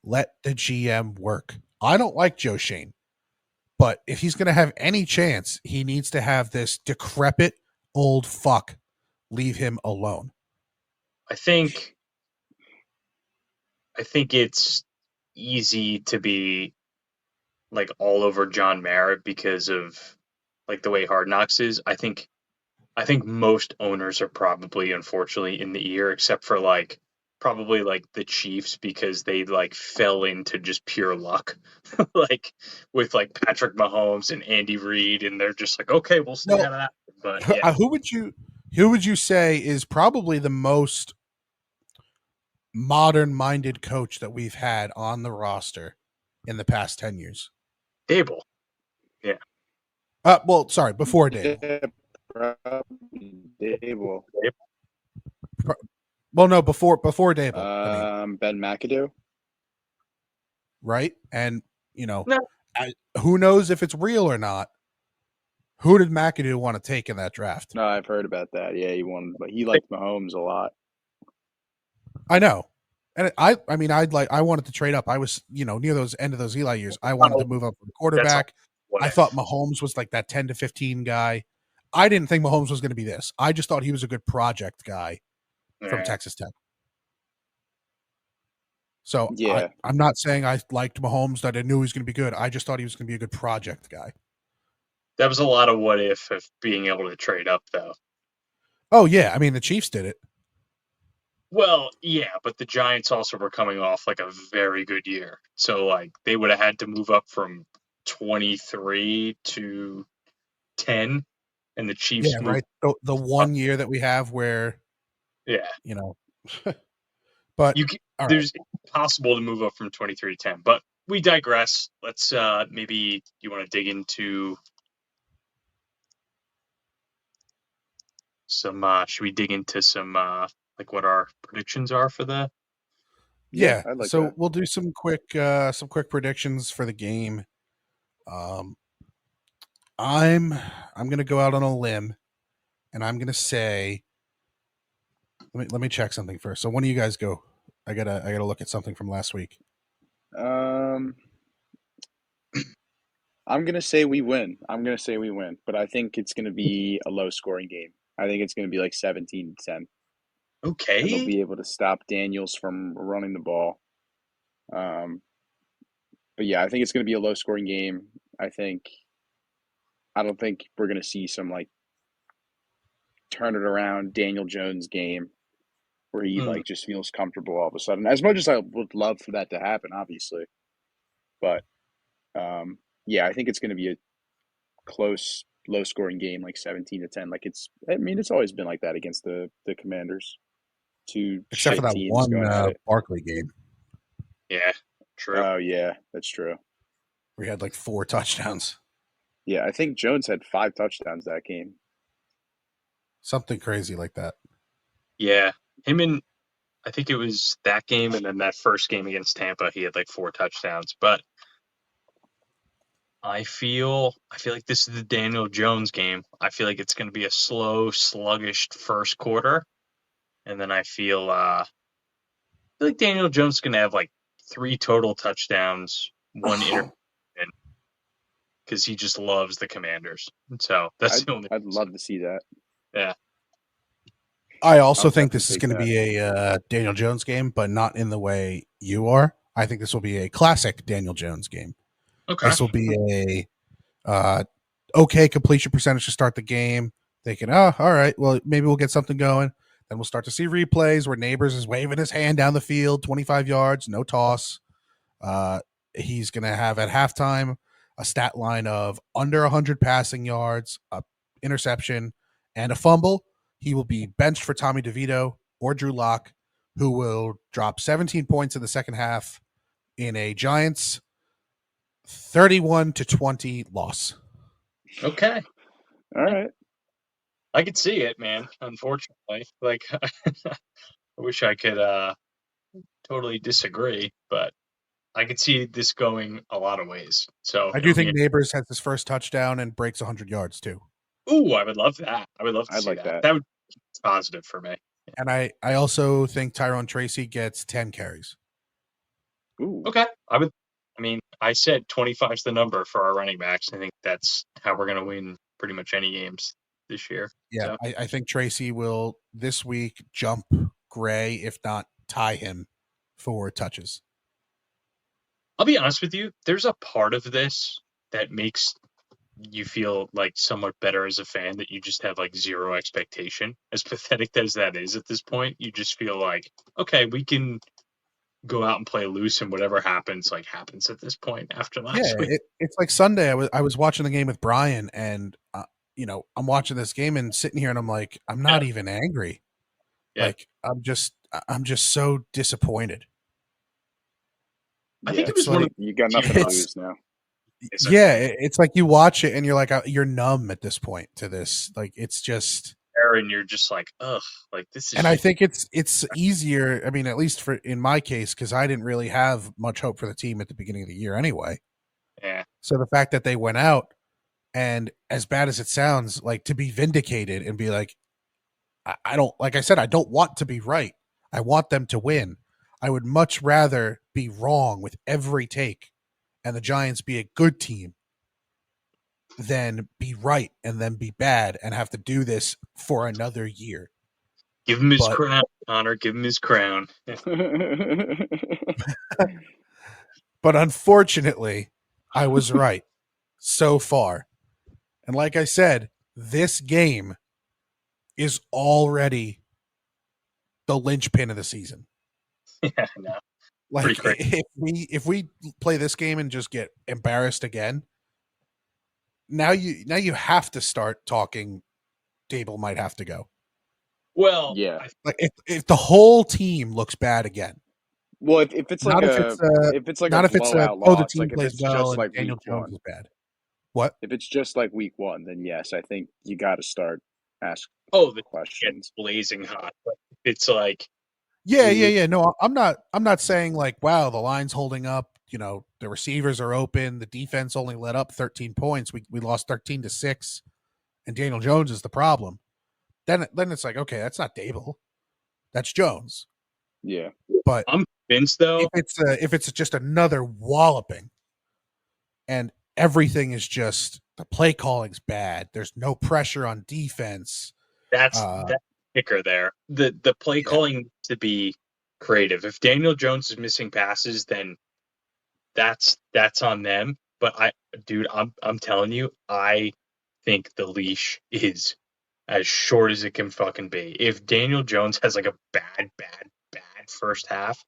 let the GM work. I don't like Joe Shane. But if he's going to have any chance, he needs to have this decrepit old fuck leave him alone. I think it's easy to be all over John Mara because of the way Hard Knocks is. I think most owners are probably, unfortunately, in the ear, except for probably the Chiefs, because they fell into just pure luck, with Patrick Mahomes and Andy Reid, and they're just okay, we'll stay out of that. But yeah. Who would you say is probably the most modern-minded coach that we've had on the roster in the past 10 years? Dable. Yeah. Well, sorry, before Dable. Dable. Well, no, before Dable. Ben McAdoo. Right? And, No. who knows if it's real or not. Who did McAdoo want to take in that draft? No, I've heard about that. Yeah, he won, but he liked Mahomes a lot. I know. And I wanted to trade up. I was, near those end of those Eli years. I wanted to move up from quarterback. I thought Mahomes was like that 10 to 15 guy. I didn't think Mahomes was going to be this. I just thought he was a good project guy from Texas Tech. So yeah, I'm not saying I liked Mahomes, that I knew he was going to be good. I just thought he was going to be a good project guy. That was a lot of what if of being able to trade up, though. Oh, yeah. I mean, the Chiefs did it. Well, yeah, but the Giants also were coming off like a very good year. So, like, they would have had to move up from 23 to 10, and the Chiefs moved. Right. The 1 year that we have where, but there's possible to move up from 23 to 10, but we digress. Let's maybe you want to dig into some should we dig into some like what our predictions are for the I like so that. we'll do some quick predictions for the game. I'm gonna go out on a limb and I'm gonna say, let me check something first. So when do you guys go? I gotta look at something from last week. I'm gonna say we win. But I think it's gonna be a low scoring game. I think it's gonna be like 17-10. Okay. And they'll be able to stop Daniels from running the ball. But yeah, I think it's gonna be a low scoring game. I don't think we're gonna see some like turn it around Daniel Jones game where he like just feels comfortable all of a sudden. As much as I would love for that to happen, obviously. But I think it's gonna be a close, low scoring game, like 17-10. Like it's always been like that against the Commanders. Except for that one Barkley game. Yeah, true. Oh yeah, that's true. We had like 4 touchdowns. Yeah, I think Jones had 5 touchdowns that game. Something crazy like that. Yeah, I think it was that game and then that first game against Tampa, he had like 4 touchdowns. But I feel like this is the Daniel Jones game. I feel like it's going to be a slow, sluggish first quarter, and then I feel like Daniel Jones is going to have like 3 total touchdowns, 1 interception, because he just loves the Commanders. So that's the only. I'd love to see that. Yeah. I also think this is going to be a Daniel Jones game, but not in the way you are. I think this will be a classic Daniel Jones game. Okay. This will be a okay completion percentage to start the game. Thinking, all right, well, maybe we'll get something going. Then we'll start to see replays where Neighbors is waving his hand down the field, 25 yards, no toss. He's going to have at halftime a stat line of under 100 passing yards, a interception, and a fumble. He will be benched for Tommy DeVito or Drew Lock, who will drop 17 points in the second half in a Giants 31-20 loss. Okay. All right. I could see it, man. Unfortunately, like I wish I could totally disagree, but I could see this going a lot of ways. So I do think Neighbors has his first touchdown and breaks 100 yards too. Ooh, I would love that. I would love to see that. That would be positive for me. And I also think Tyrone Tracy gets 10 carries. Ooh. Okay. I said 25 is the number for our running backs. I think that's how we're going to win pretty much any games this year. Yeah, so. I think Tracy will this week jump Gray, if not tie him for touches. I'll be honest with you. There's a part of this that makes you feel like somewhat better as a fan, that you just have like zero expectation. As pathetic as that is at this point, you just feel like, okay, we can go out and play loose, and whatever happens, like happens at this point after last week. It's like Sunday. I was watching the game with Brian, and I'm watching this game and sitting here, and I'm like, I'm not even angry. Yeah. Like I'm just so disappointed. I think it was you got nothing to lose now. Yeah, it's like you watch it and you're like you're numb at this point to this. Like it's just, and you're just like, ugh, like this is. and I think it's easier. I mean, at least for in my case, because I didn't really have much hope for the team at the beginning of the year anyway. Yeah. So the fact that they went out, and as bad as it sounds, like to be vindicated and be like, I don't, like I said, I don't want to be right. I want them to win. I would much rather be wrong with every take and the Giants be a good team than be right and then be bad and have to do this for another year. Give him his crown, Connor. Give him his crown. But unfortunately, I was right so far. And like I said, this game is already the linchpin of the season. Yeah, I know. Like if we play this game and just get embarrassed again, now you have to start talking. Dable might have to go. Well, yeah. Like if the whole team looks bad again. Well, if it's like if it's like a blowout loss, the team like if plays it's well just and like Daniel week Jones one, is bad. What? If it's just like week one, then yes, I think you got to start asking the questions. Blazing hot. But it's like, Yeah. No, I'm not saying like, wow, the line's holding up. You know, the receivers are open. The defense only let up 13 points. We lost 13-6, and Daniel Jones is the problem. Then it's like, okay, that's not Dable, that's Jones. Yeah, but I'm convinced though if it's just another walloping, and everything is just the play calling's bad. There's no pressure on defense. That's that kicker there. The play calling needs to be creative. If Daniel Jones is missing passes, then that's on them. But I'm telling you, I think the leash is as short as it can fucking be. If Daniel Jones has like a bad first half,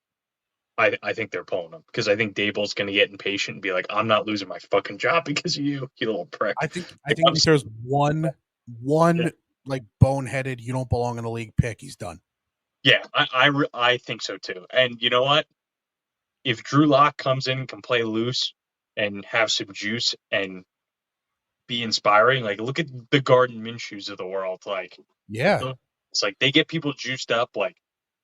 I think they're pulling him, because I think Dable's going to get impatient and be like, I'm not losing my fucking job because of you little prick. I think if he throws one like boneheaded, you don't belong in the league pick, he's done. Yeah, I think so too. And you know what? If Drew Lock comes in and can play loose and have some juice and be inspiring, like look at the Gardner Minshews of the world. Like, yeah, it's like they get people juiced up. Like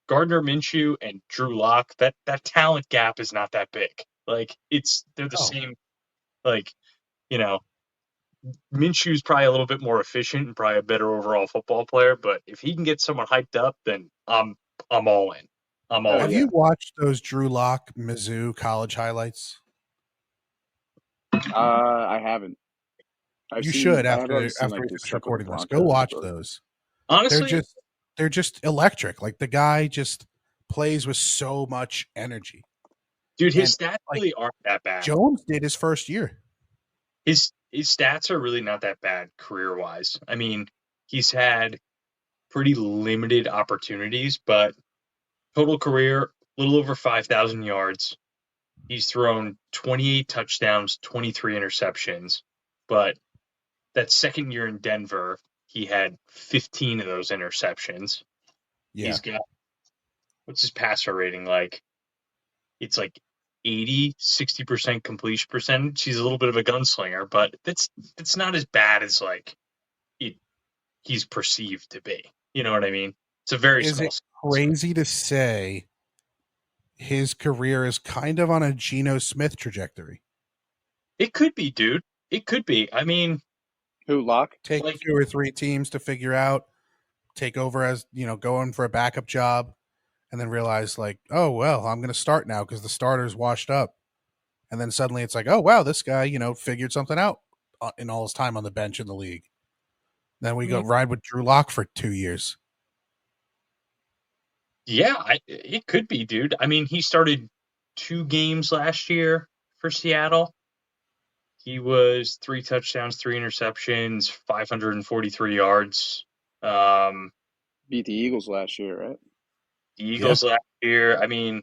Gardner Minshew and Drew Lock, that talent gap is not that big. Like they're the same. Like, you know, Minshew's probably a little bit more efficient and probably a better overall football player. But if he can get someone hyped up, then I'm all in. Have you watched those Drew Lock Mizzou college highlights? I haven't. You should after we finish recording this. Go watch those. Honestly, they're just electric. Like the guy just plays with so much energy. Dude, his stats really aren't that bad. Jones did his first year. His stats are really not that bad career-wise. I mean, he's had pretty limited opportunities, but total career, a little over 5,000 yards. He's thrown 28 touchdowns, 23 interceptions. But that second year in Denver, he had 15 of those interceptions. Yeah. He's got, what's his passer rating like? It's like 60% completion percentage. He's a little bit of a gunslinger, but that's not as bad as like he's perceived to be. You know what I mean? It's a very small. Is it crazy to say his career is kind of on a Geno Smith trajectory? It could be, dude. It could be. I mean, who Lock? Take 2 or 3 teams to figure out, take over as, going for a backup job, and then realize like, oh, well, I'm going to start now because the starter's washed up. And then suddenly it's like, oh, wow, this guy, figured something out in all his time on the bench in the league. Then we go ride with Drew Lock for 2 years. Yeah, it could be, dude. I mean, he started 2 games last year for Seattle. He was 3 touchdowns, 3 interceptions, 543 yards. Beat the Eagles last year, right? The Eagles last year. I mean,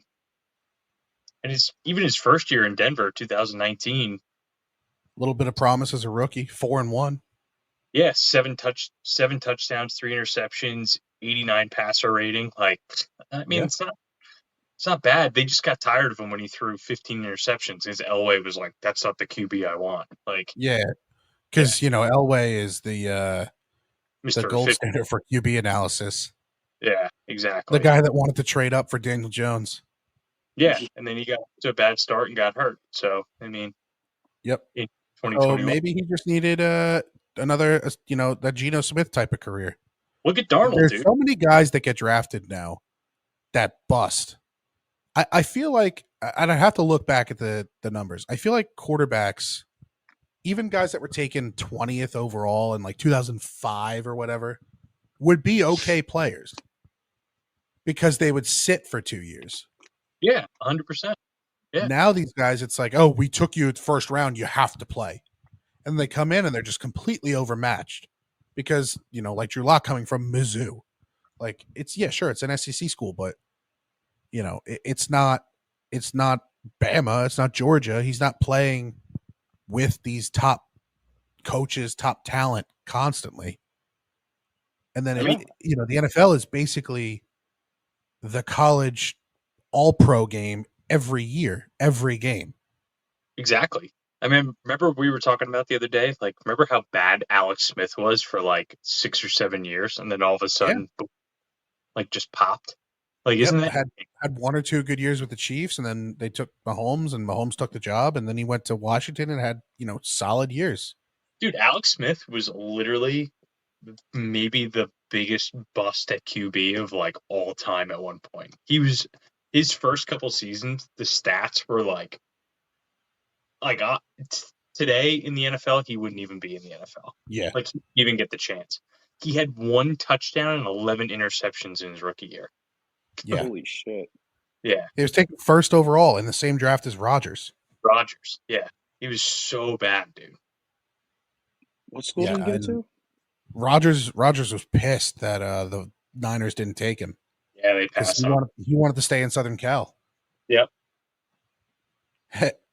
and even his first year in Denver, 2019. A little bit of promise as a rookie, 4-1. Yeah, 7 touchdowns, 3 interceptions, 89 passer rating. Like, I mean, it's It's not bad. They just got tired of him when he threw 15 interceptions. His Elway was like, "That's not the QB I want." Like, Yeah, because Elway is the Mr. gold Efficient. standard for QB analysis. Yeah, The exactly. guy that wanted to trade up for Daniel Jones. Yeah, and then he got to a bad start and got hurt. So, I mean, Yep. in So 2021. maybe he just needed another that Geno Smith type of career. Look at Darnold, There's dude. so many guys that get drafted now that bust. I feel like, and I have to look back at the numbers. I feel like quarterbacks, even guys that were taken 20th overall in like 2005 or whatever, would be okay players because they would sit for 2 years. Yeah, 100%. Yeah. Now these guys, it's like, oh, we took you at first round, you have to play. And they come in and they're just completely overmatched because, like Drew Lock coming from Mizzou. Like, it's an SEC school, but it's not Bama, it's not Georgia. He's not playing with these top coaches, top talent constantly. And then the NFL is basically the college all-pro game every year, every game. Exactly. I mean, remember we were talking about the other day, like, remember how bad Alex Smith was for like 6 or 7 years, and then all of a sudden, like, just popped? Like, isn't that had 1 or 2 good years with the Chiefs, and then they took Mahomes, and Mahomes took the job, and then he went to Washington and had solid years. Dude, Alex Smith was literally maybe the biggest bust at QB of like all time at one point. He was his first couple seasons, the stats were like today in the NFL, he wouldn't even be in the NFL. Yeah. Like, he didn't even get the chance. He had 1 touchdown and 11 interceptions in his rookie year. Yeah. Holy shit. Yeah. He was taken first overall in the same draft as Rodgers. Yeah. He was so bad, dude. What school did he go to? Rodgers was pissed that the Niners didn't take him. Yeah, they passed on. He wanted to stay in Southern Cal. Yep.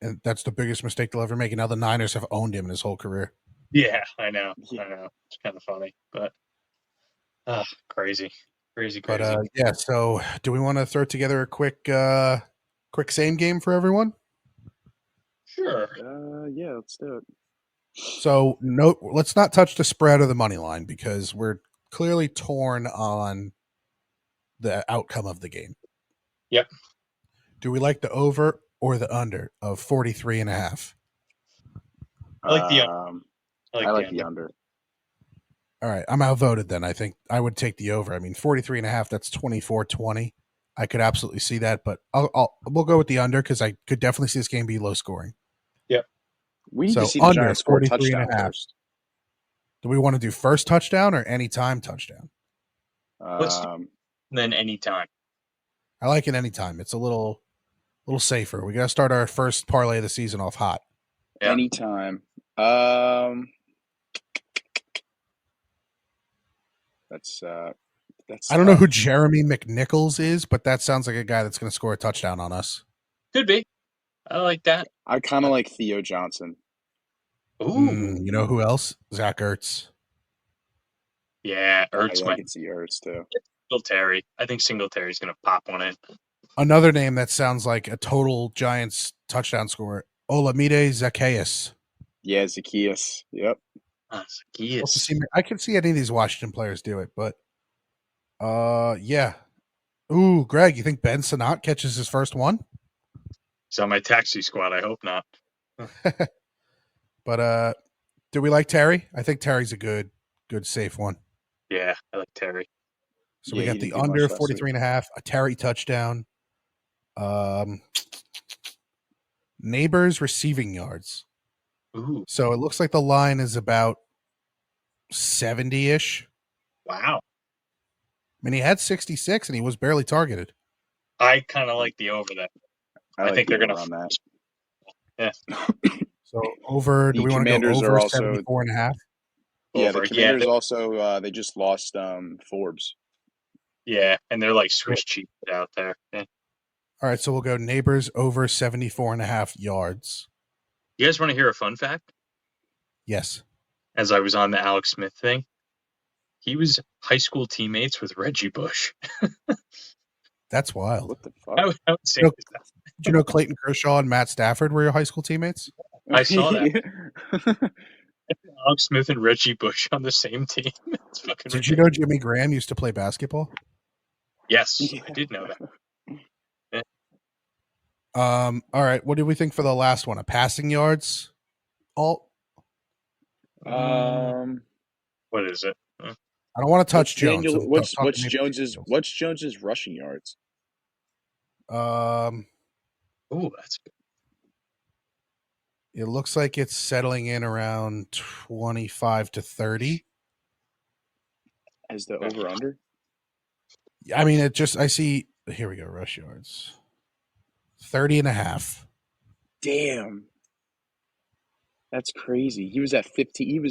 And that's the biggest mistake they'll ever make. And now the Niners have owned him in his whole career. Yeah, I know. It's kind of funny, but crazy. But so do we want to throw together a quick same game for everyone? Sure. Yeah, let's do it. So let's not touch the spread or the money line because we're clearly torn on the outcome of the game. Yep. Do we like the over or the under of 43.5? I like the under. I like the under. All right, I'm outvoted then. I think I would take the over. I mean, 43.5, that's 24-20. I could absolutely see that, but we'll go with the under because I could definitely see this game be low scoring. Yep. We need to see the Giants score a touchdown first. Do we want to do first touchdown or anytime touchdown? Then anytime. I like it anytime. It's a little safer. We got to start our first parlay of the season off hot. Yeah. Anytime. That's I don't know who Jeremy McNichols is, but that sounds like a guy that's going to score a touchdown on us. Could be. I like that. I kind of like Theo Johnson. Ooh. You know who else? Zach Ertz. Yeah, Ertz. I can see Ertz too. Singletary. I think Singletary's going to pop one in. Another name that sounds like a total Giants touchdown scorer. Olamide Zacchaeus. Yeah, Zacchaeus. Yep. Zacchaeus. I can see any of these Washington players do it, but yeah. Ooh, Greg, you think Ben Sinnott catches his first one? He's on my taxi squad. I hope not. But do we like Terry? I think Terry's a good safe one. Yeah, I like Terry. So we got the under 43.5, a Terry touchdown. Neighbors receiving yards. Ooh. So it looks like the line is about 70-ish. Wow. I mean, he had 66 and he was barely targeted. I kind of like the over that. I think they're going to run that. Yeah. So over, do we want to go over 74.5? Yeah, the Commanders also they just lost Forbes. Yeah, and they're like Swiss cheese out there. Yeah. All right, so we'll go Neighbors over 74.5 yards. You guys want to hear a fun fact? Yes. As I was on the Alex Smith thing, he was high school teammates with Reggie Bush. That's wild. What the fuck? How insane is that? Did you know Clayton Kershaw and Matt Stafford were your high school teammates? I saw that. Alex Smith and Reggie Bush on the same team. It's fucking Did ridiculous. you know Jimmy Graham used to play basketball? Yes, Yeah. I did know that. All right. What do we think for the last one? A passing yards alt? What is it? I don't want to touch Jones. Daniel, so what's talk to me about Jones's Daniels. what's Jones's rushing yards? Oh, that's good. It looks like it's settling in around 25 to 30. As the over under? I mean, I see, here we go, rush yards. 30 and a half. Damn. That's crazy. He was at 15.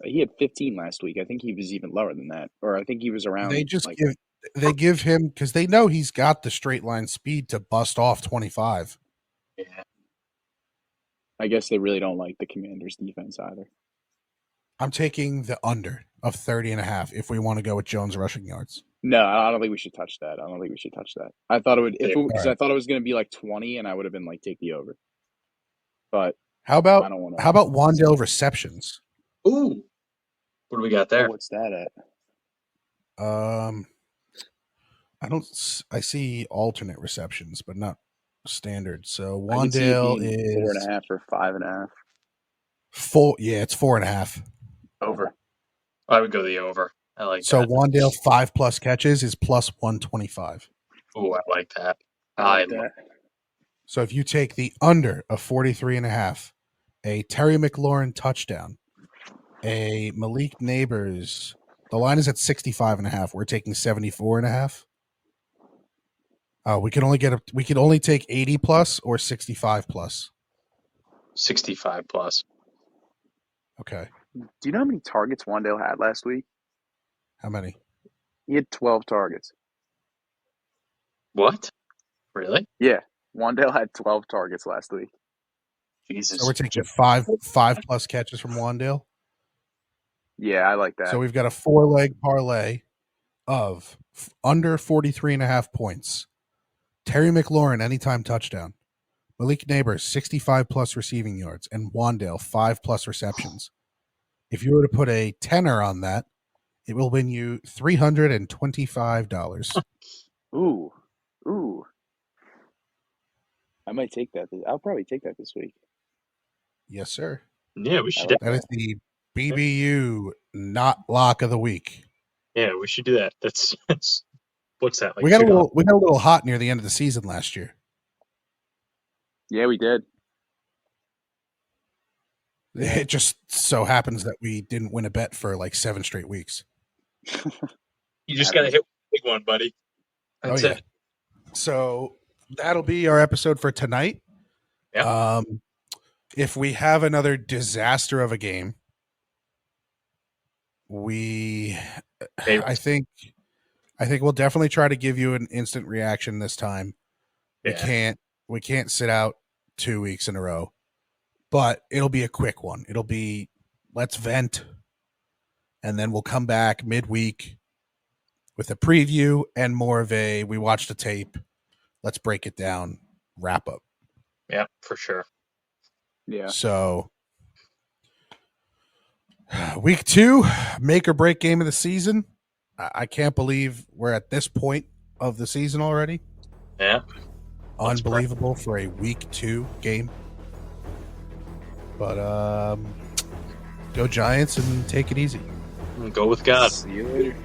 He had 15 last week. I think he was even lower than that. Or I think he was around They give him, because they know he's got the straight line speed to bust off 25. Yeah. I guess they really don't like the Commanders defense either. I'm taking the under of 30 and a half if we want to go with Jones rushing yards. No, I don't think we should touch that. I thought it would because I thought it was going to be like 20, and I would have been like, take the over. But how I about don't want to. Wan'Dale receptions? Ooh, what do we got there? What's that at? I see alternate receptions, but not standard. So I could see it Wan'Dale being is 4.5 or 5.5. it's 4.5. Over. I would go the over. I like So that. Wan'Dale 5+ catches is plus 125. Oh, I like that. I like that. So if you take the under of 43 and a half, a Terry McLaurin touchdown, a Malik Neighbors, the line is at 65 and a half. We're taking 74 and a half. We can only take 80 plus or 65 plus. 65 plus. Okay. Do you know how many targets Wan'Dale had last week? How many? He had 12 targets. What? Really? Yeah. Wan'Dale had 12 targets last week. Jesus. So we're taking five plus catches from Wan'Dale. Yeah, I like that. So we've got a 4-leg parlay of under 43 and a half points. Terry McLaurin, anytime touchdown. Malik Neighbors, 65 plus receiving yards. And Wan'Dale, 5+ receptions. If you were to put a tenner on that, it will win you $325. Ooh. I might take that. I'll probably take that this week. Yes, sir. Yeah, we should. That is the BBU not lock of the week. Yeah, we should do that. That's what's that like? We got a little hot near the end of the season last year. Yeah, we did. It just so happens that we didn't win a bet for like 7 straight weeks. You just got to hit a big one, buddy. That's it. So that'll be our episode for tonight. Yeah. If we have another disaster of a game, I think we'll definitely try to give you an instant reaction this time. Yeah. We can't sit out 2 weeks in a row, but it'll be a quick one. It'll be let's vent, and then we'll come back midweek with a preview and more of a we watched the tape, let's break it down, wrap up. Yeah, for sure. Yeah. So week 2, make or break game of the season. I can't believe we're at this point of the season already. Yeah. Unbelievable for a week 2 game. But go Giants and take it easy. Go with God. See you later.